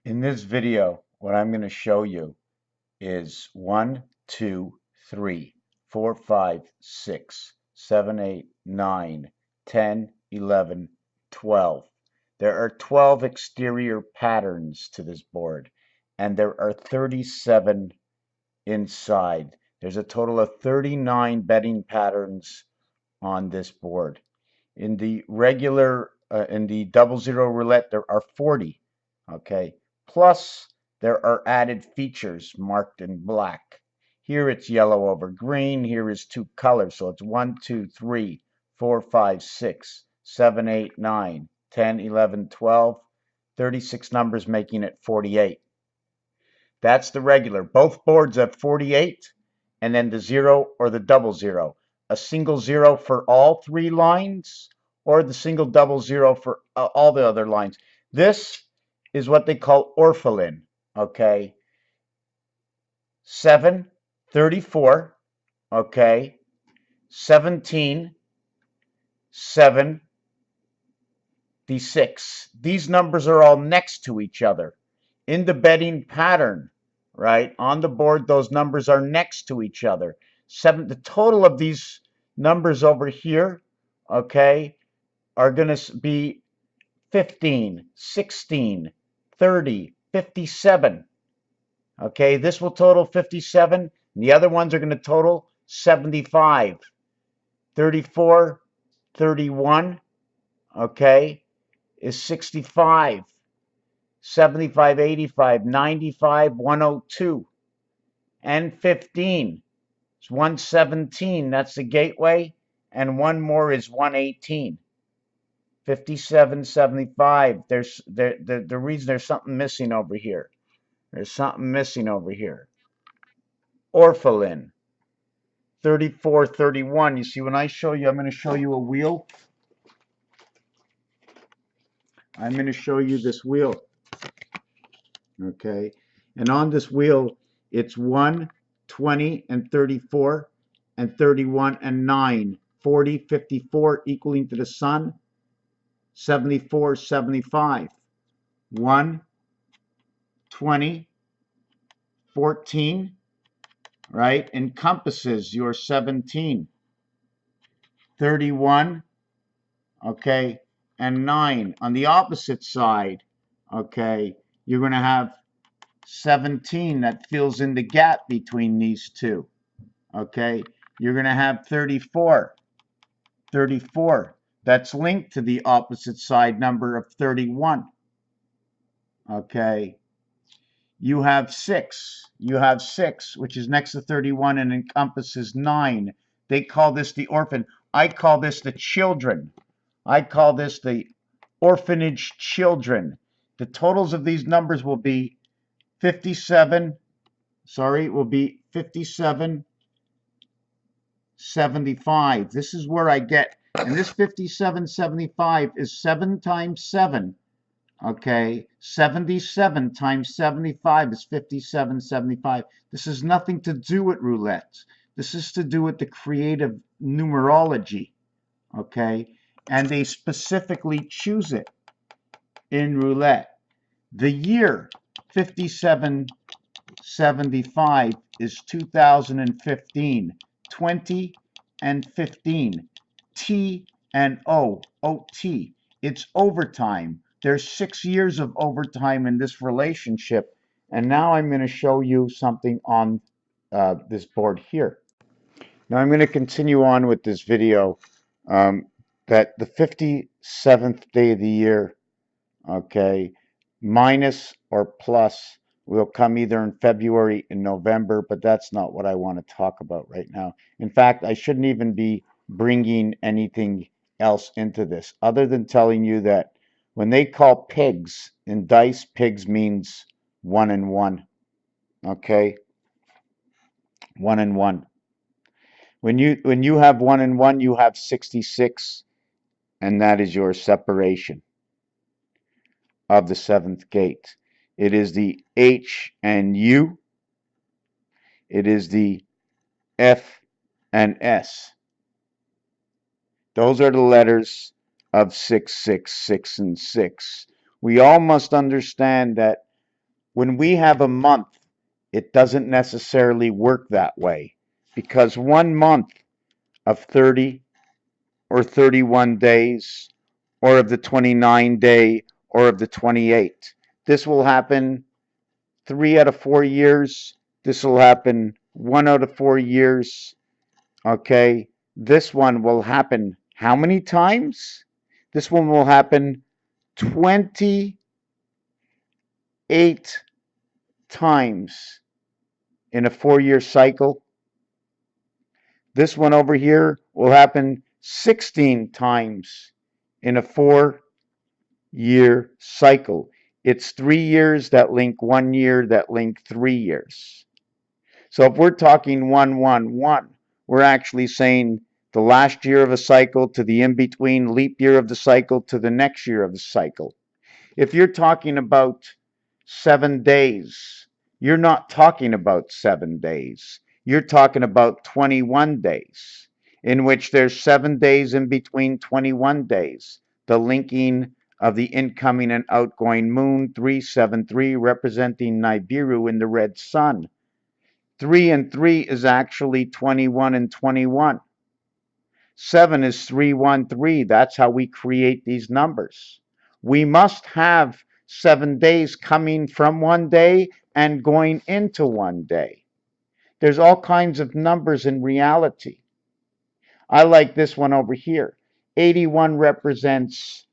In this video, what I'm going to show you is 1, 2, 3, 4, 5, 6, 7, 8, 9, 10, 11, 12. There are 12 exterior patterns to this board, and there are 37 inside. There's a total of 39 betting patterns on this board. In the in the double zero roulette, there are 40. Okay. Plus, there are added features marked in black. Here it's yellow over green. Here is two colors. So it's 1, 2, 3, 4, 5, 6, 7, 8, 9, 10, 11, 12, 36 numbers, making it 48. That's the regular. Both boards have 48, and then the zero or the double zero. A single zero for all three lines, or the single double zero for all the other lines. This is what they call orphelin, okay? 7, 34, okay? 17, 7, d6. These numbers are all next to each other. In the betting pattern, right, on the board, those numbers are next to each other. The total of these numbers over here, okay, are going to be 15, 16, 30, 57. Okay, this will total 57. And the other ones are going to total 75, 34, 31, okay, is 65, 75, 85, 95, 102, and 15. It's 117. That's the gateway. And one more is 118. 57, 75. The reason there's something missing over here. There's something missing over here. Orphelin. 34, 31. You see, when I show you, I'm going to show you a wheel. I'm going to show you this wheel. Okay. And on this wheel, it's 1, 20, and 34, and 31, and 9. 40, 54, equaling to the sun. 74, 75. 1, 20, 14, right, encompasses your 17. 31, okay, and 9. On the opposite side, okay, you're going to have 17 that fills in the gap between these two. Okay, you're going to have 34. 34. That's linked to the opposite side number of 31. Okay. You have 6. You have 6, which is next to 31 and encompasses 9. They call this the orphan. I call this the children. I call this the orphanage children. The totals of these numbers will be 57. Sorry, it will be 57, 75. This is where I get, and this 5775 is 7 times 7. Okay, 77 times 75 is 5775. This has nothing to do with roulette. This is to do with the creative numerology. Okay, and they specifically choose it in roulette. The year 5775 is 2015. 20 and 15. T and O. OT. It's overtime. There's 6 years of overtime in this relationship. And now I'm going to show you something on this board here. Now I'm going to continue on with this video that the 57th day of the year, okay, minus or plus will come either in February and November, but that's not what I want to talk about right now. In fact, I shouldn't even be bringing anything else into this other than telling you that when they call pigs in dice, pigs means 1 and 1. Okay? 1 and 1. When you have 1 and 1, you have 66, and that is your separation of the 7th gate. It is the H and U. It is the F and S. Those are the letters of 666 and 6. We all must understand that When we have a month, it doesn't necessarily work that way, because 1 month of 30 or 31 days, or of the 29-day, or of the 28, this will happen 3 out of 4 years. This will happen 1 out of 4 years. Okay, this one will happen how many times? This one will happen 28 times in a 4-year cycle. This one over here will happen 16 times in a 4-year cycle. It's 3 years that link 1 year that link 3 years. So if we're talking 111, we're actually saying the last year of a cycle to the in-between leap year of the cycle to the next year of the cycle. If you're talking about 7 days, you're not talking about 7 days. You're talking about 21 days, in which there's 7 days in between 21 days. The linking of the incoming and outgoing moon, 373, representing Nibiru in the red sun. 3 and 3 is actually 21 and 21. 7 is 313. That's how we create these numbers. We must have 7 days coming from one day and going into one day. There's all kinds of numbers in reality. I like this one over here. 81 represents,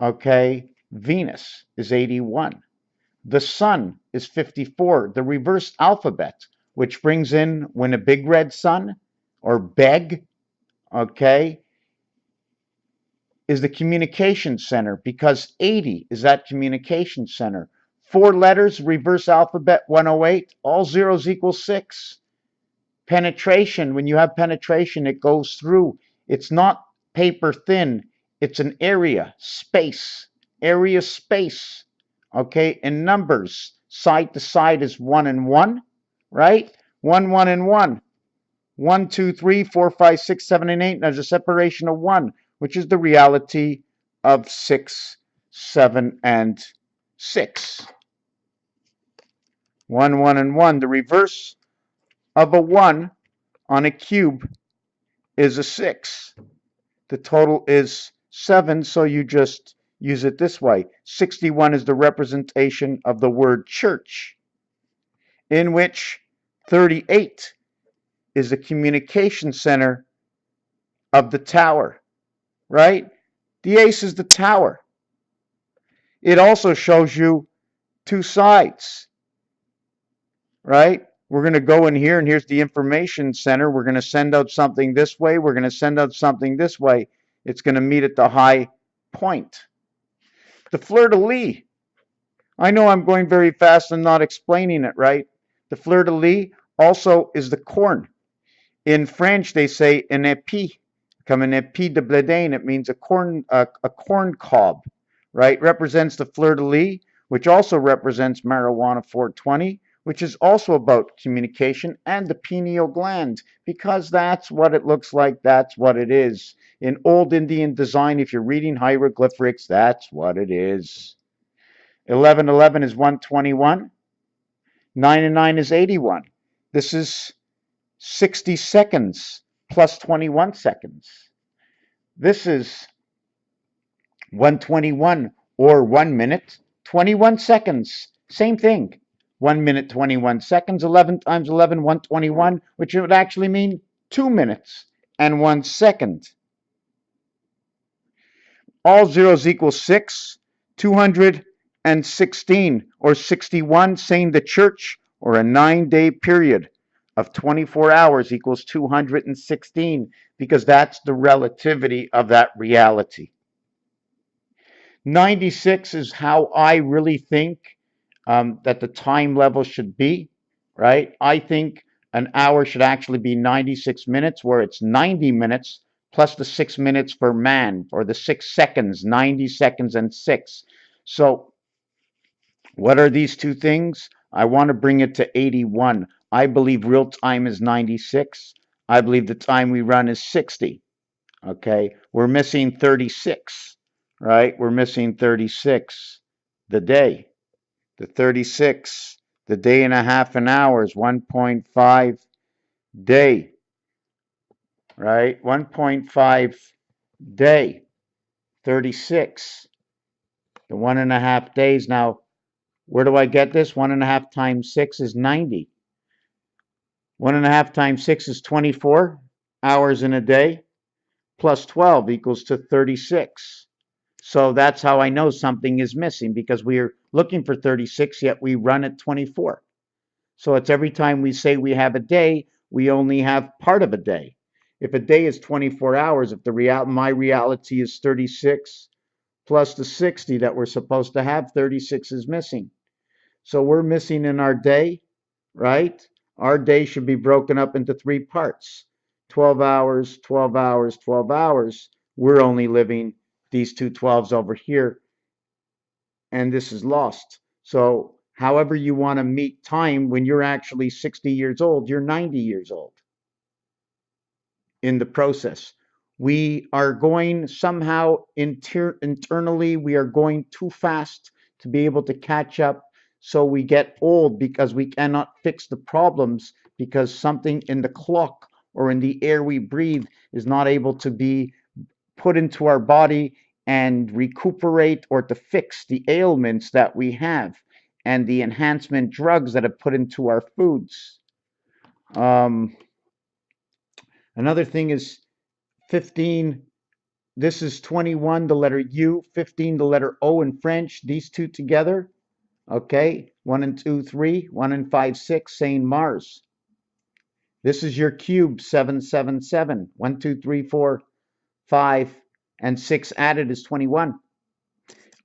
okay, Venus is 81. The sun is 54, the reverse alphabet, which brings in when a big red sun, or beg, okay, is the communication center, because 80 is that communication center. 4 letters, reverse alphabet, 108, all zeros equal 6. Penetration, when you have penetration, it goes through. It's not paper thin, it's an area, space, space. Okay, in numbers, side to side is 1 and 1, right? 1, 1, and 1. 1, 2, 3, 4, 5, 6, 7, and 8. And there's a separation of 1, which is the reality of 6, 7, and 6. 1, 1, and 1. The reverse of a 1 on a cube is a 6. The total is 7, so you just use it this way. 61 is the representation of the word church, in which 38 is the communication center of the tower, right? The ace is the tower. It also shows you 2 sides, right? We're going to go in here, and here's the information center. We're going to send out something this way. We're going to send out something this way. It's going to meet at the high point. The fleur-de-lis. I know I'm going very fast and not explaining it, right? The fleur-de-lis also is the corn. In French, they say an épi, comme un épi de blé d'Inde. It means a corn cob, right? Represents the fleur-de-lis, which also represents marijuana 420, which is also about communication, and the pineal gland, because that's what it looks like, that's what it is. In old Indian design, if you're reading hieroglyphics, that's what it is. 1111 is 121. 9 and 9 is 81. This is 60 seconds plus 21 seconds. This is 121, or 1 minute, 21 seconds. Same thing. 1 minute, 21 seconds. 11 times 11, 121, which would actually mean 2 minutes and 1 second. All zeros equal 6. 216, or 61, saying the church, or a 9-day period of 24 hours equals 216, because that's the relativity of that reality. 96 is how I really think that the time level should be, right? I think an hour should actually be 96 minutes, where it's 90 minutes plus the 6 minutes for man, or the 6 seconds, 90 seconds and 6. So what are these two things? I want to bring it to 81. I believe real time is 96. I believe the time we run is 60. Okay, we're missing 36, right? We're missing 36. the day. The 36, the day and a half an hour is 1.5 day, right? 1.5 day, 36. The 1.5 days. Now, where do I get this? 1.5 times 6 is 90. 1.5 times 6 is 24 hours in a day, plus 12 equals to 36. So that's how I know something is missing, because we're looking for 36, yet we run at 24. So it's every time we say we have a day, we only have part of a day. If a day is 24 hours, if my reality is 36 plus the 60 that we're supposed to have, 36 is missing. So we're missing in our day, right? Our day should be broken up into 3 parts. 12 hours, 12 hours, 12 hours. We're only living these two 12s over here, and this is lost. So however you want to meet time, when you're actually 60 years old, you're 90 years old in the process. We are going somehow internally, we are going too fast to be able to catch up. So we get old because we cannot fix the problems, because something in the clock or in the air we breathe is not able to be put into our body and recuperate or to fix the ailments that we have and the enhancement drugs that are put into our foods. Um, Another thing is 15. This is 21, the letter U, 15, the letter O in French, these two together. Okay, 1 and 2, 3, 1 and 5, 6, saying Mars. This is your cube, 777. 1, 2, 3, 4, 5, and 6 added is 21.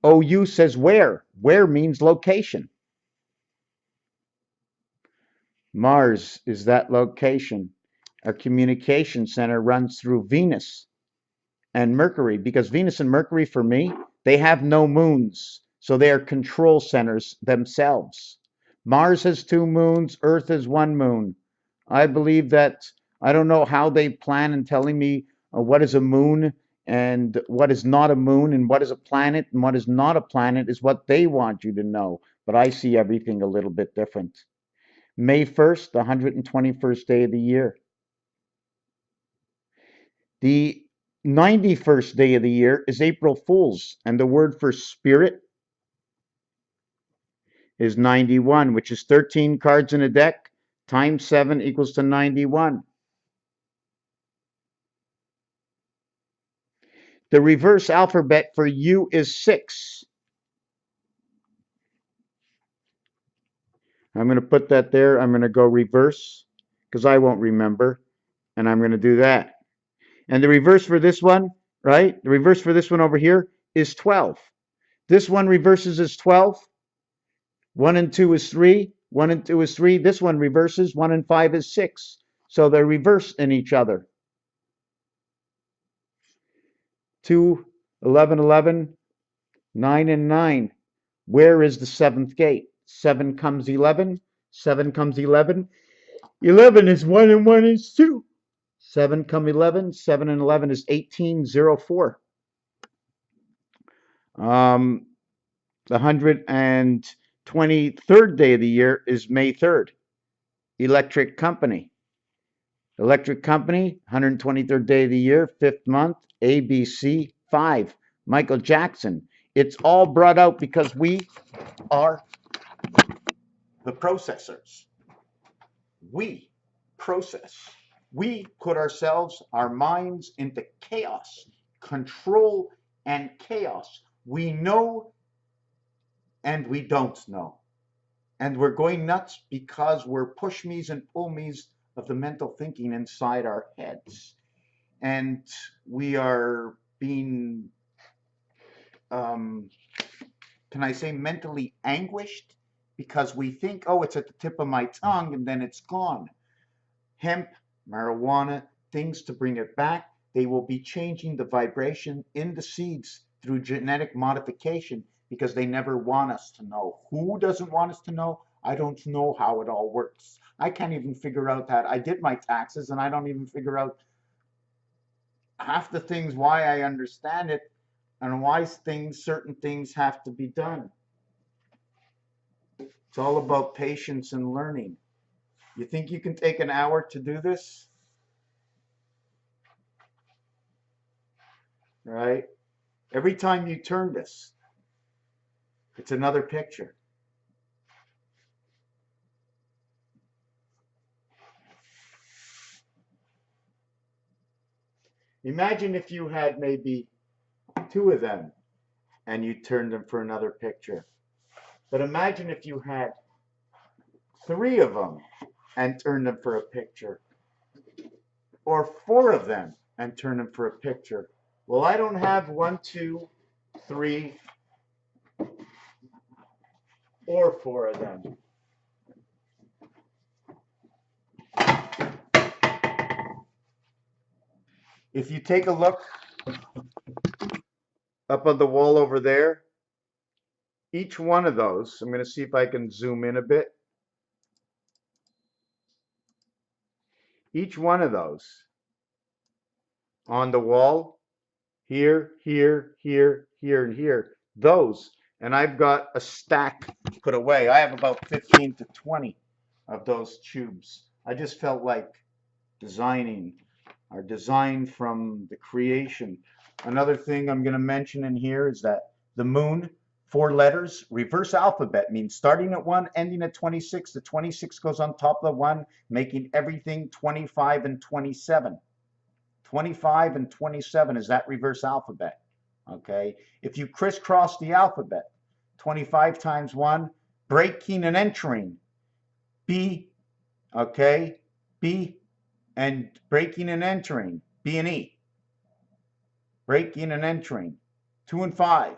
OU says where. Where means location. Mars is that location. Our communication center runs through Venus and Mercury, because Venus and Mercury, for me, they have no moons. So they are control centers themselves. Mars has 2 moons, Earth has 1 moon. I believe that, I don't know how they plan in telling me what is a moon and what is not a moon, and what is a planet and what is not a planet is what they want you to know. But I see everything a little bit different. May 1st, the 121st day of the year. The 91st day of the year is April Fool's, and the word for spirit is 91, which is 13 cards in a deck times 7 equals to 91. The reverse alphabet for U is 6. I'm going to put that there. I'm going to go reverse because I won't remember, and I'm going to do that. And the reverse for this one, right? The reverse for this one over here is 12. This one reverses as 12. 1 and 2 is 3. 1 and 2 is 3. This one reverses. 1 and 5 is 6. So they're reversed in each other. 2, 11, 11, 9 and 9. Where is the 7th gate? 7 comes 11. 7 comes 11. 11 is 1 and 1 is 2. 7 come 11. 7 and 11 is 1804. The 123rd day of the year is May 3rd. Electric Company. Electric Company, 123rd day of the year, 5th month, ABC 5. Michael Jackson. It's all brought out because we are the processors. We process. We put ourselves, our minds, into chaos, control, and chaos. We know and we don't know. And we're going nuts because we're push me's and pull me's of the mental thinking inside our heads. And we are being, um, can I say, mentally anguished because we think, oh, it's at the tip of my tongue, and then it's gone. Hemp, marijuana, things to bring it back. They will be changing the vibration in the seeds through genetic modification because they never want us to know. Who doesn't want us to know? I don't know how it all works. I can't even figure out that. I did my taxes and I don't even figure out half the things why I understand it and why certain things have to be done. It's all about patience and learning. You think you can take an hour to do this? Right? Every time you turn this, it's another picture. Imagine if you had maybe two of them and you turned them for another picture. But imagine if you had three of them and turned them for a picture, or four of them and turned them for a picture. Well, I don't have 1, 2, 3, or four of them. If you take a look up on the wall over there, each one of those, I'm going to see if I can zoom in a bit. Each one of those on the wall, here, here, here, here, and here, those, and I've got a stack put away. I have about 15 to 20 of those tubes. I just felt like designing, or design from the creation. Another thing I'm going to mention in here is that the moon, 4 letters, reverse alphabet means starting at 1, ending at 26. The 26 goes on top of the 1, making everything 25 and 27. 25 and 27 is that reverse alphabet. Okay, if you crisscross the alphabet, 25 times 1, breaking and entering, B, okay, B, and breaking and entering, B and E. Breaking and entering, 2 and 5,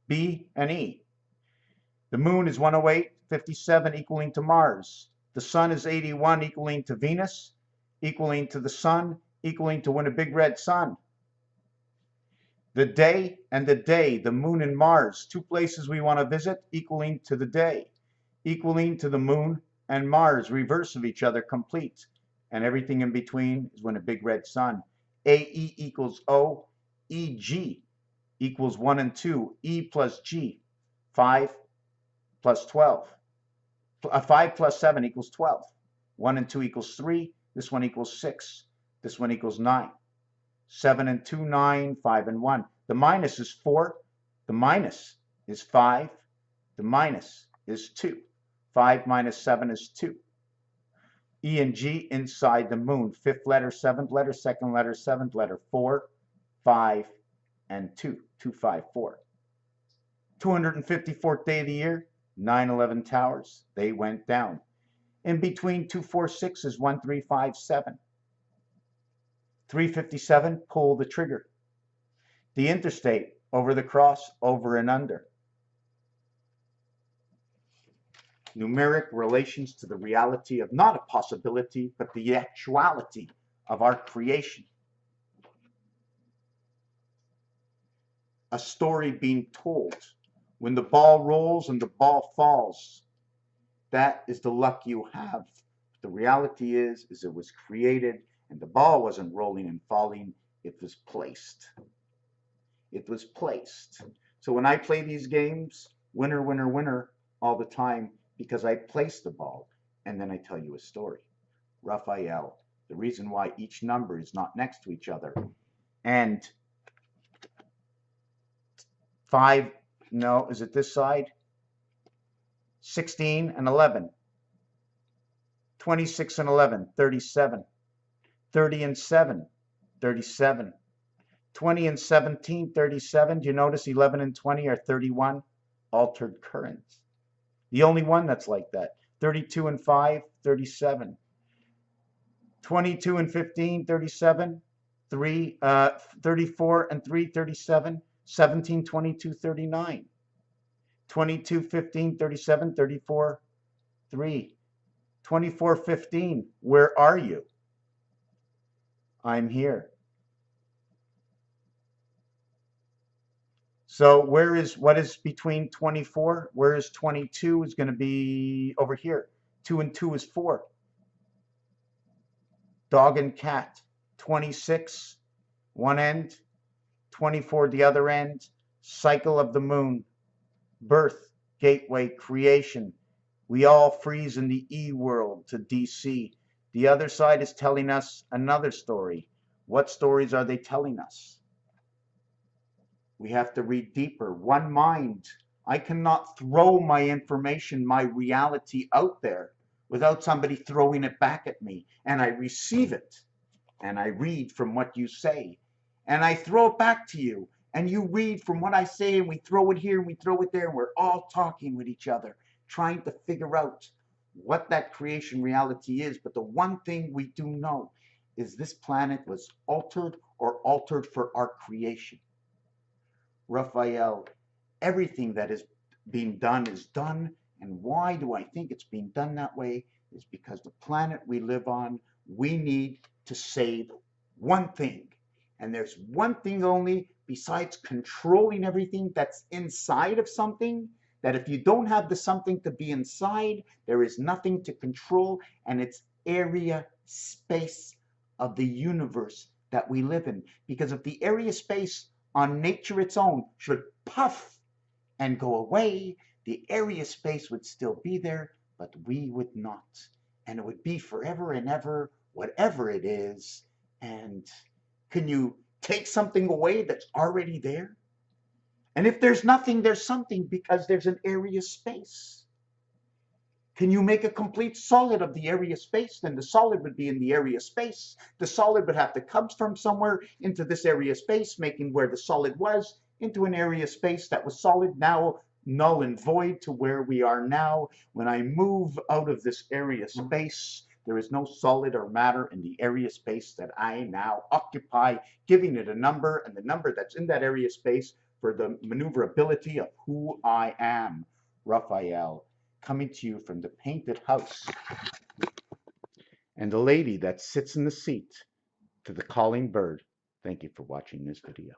B and E. The moon is 108, 57, equaling to Mars. The sun is 81, equaling to Venus, equaling to the sun, equaling to when a big red sun. The day and the day, the moon and Mars, 2 places we want to visit, equaling to the day, equaling to the moon and Mars, reverse of each other, complete. And everything in between is when a big red sun. AE equals O, EG equals 1 and 2, E plus G, 5 plus 12. 5 plus 7 equals 12. 1 and 2 equals 3. This one equals 6. This one equals 9. 7 and 2, 9, 5 and 1. The minus is 4. The minus is 5. The minus is 2. 5 minus 7 is 2. E and G inside the moon. 5th letter, 7th letter, 2nd letter, 7th letter. 4, 5, and 2. 2, 5, 4. 254th day of the year, 9/11 towers. They went down. In between 246 is 1357. 357, pull the trigger. The interstate, over the cross, over and under. Numeric relations to the reality of not a possibility, but the actuality of our creation. A story being told. When the ball rolls and the ball falls, that is the luck you have. The reality is it was created, and the ball wasn't rolling and falling, it was placed. It was placed. So when I play these games, winner, winner, winner, all the time, because I place the ball, and then I tell you a story. Raphael, the reason why each number is not next to each other. And 5, no, is it this side? 16 and 11. 26 and 11, 37. 30 and 7, 37. 20 and 17, 37. Do you notice 11 and 20 are 31? Altered currents. The only one that's like that. 32 and 5, 37. 22 and 15, 37. 34 and 3, 37. 17, 22, 39. 22, 15, 37, 34, 3. 24, 15, where are you? I'm here. So what is between 24? Where is 22 is going to be over here. 2 and 2 is 4. Dog and cat. 26, one end. 24, the other end. Cycle of the moon. Birth, gateway, creation. We all freeze in the E world to DC. The other side is telling us another story. What stories are they telling us? We have to read deeper. One mind. I cannot throw my information, my reality out there without somebody throwing it back at me. And I receive it. And I read from what you say. And I throw it back to you. And you read from what I say, and we throw it here and we throw it there. And we're all talking with each other, trying to figure out what that creation reality is. But the one thing we do know is this planet was altered or altered for our creation. Raphael, everything that is being done is done. And why do I think it's being done that way? Is because the planet we live on, we need to save one thing. And there's one thing only besides controlling everything that's inside of something, that if you don't have the something to be inside, there is nothing to control, and it's area space of the universe that we live in. Because if the area space on nature its own should puff and go away, the area space would still be there, but we would not. And it would be forever and ever, whatever it is. And can you take something away that's already there? And if there's nothing, there's something, because there's an area space. Can you make a complete solid of the area space? Then the solid would be in the area space. The solid would have to come from somewhere into this area space, making where the solid was into an area space that was solid, now null and void to where we are now. When I move out of this area space, there is no solid or matter in the area space that I now occupy, giving it a number, and the number that's in that area space for the maneuverability of who I am. Raphael, coming to you from the painted house, and the lady that sits in the seat to the calling bird. Thank you for watching this video.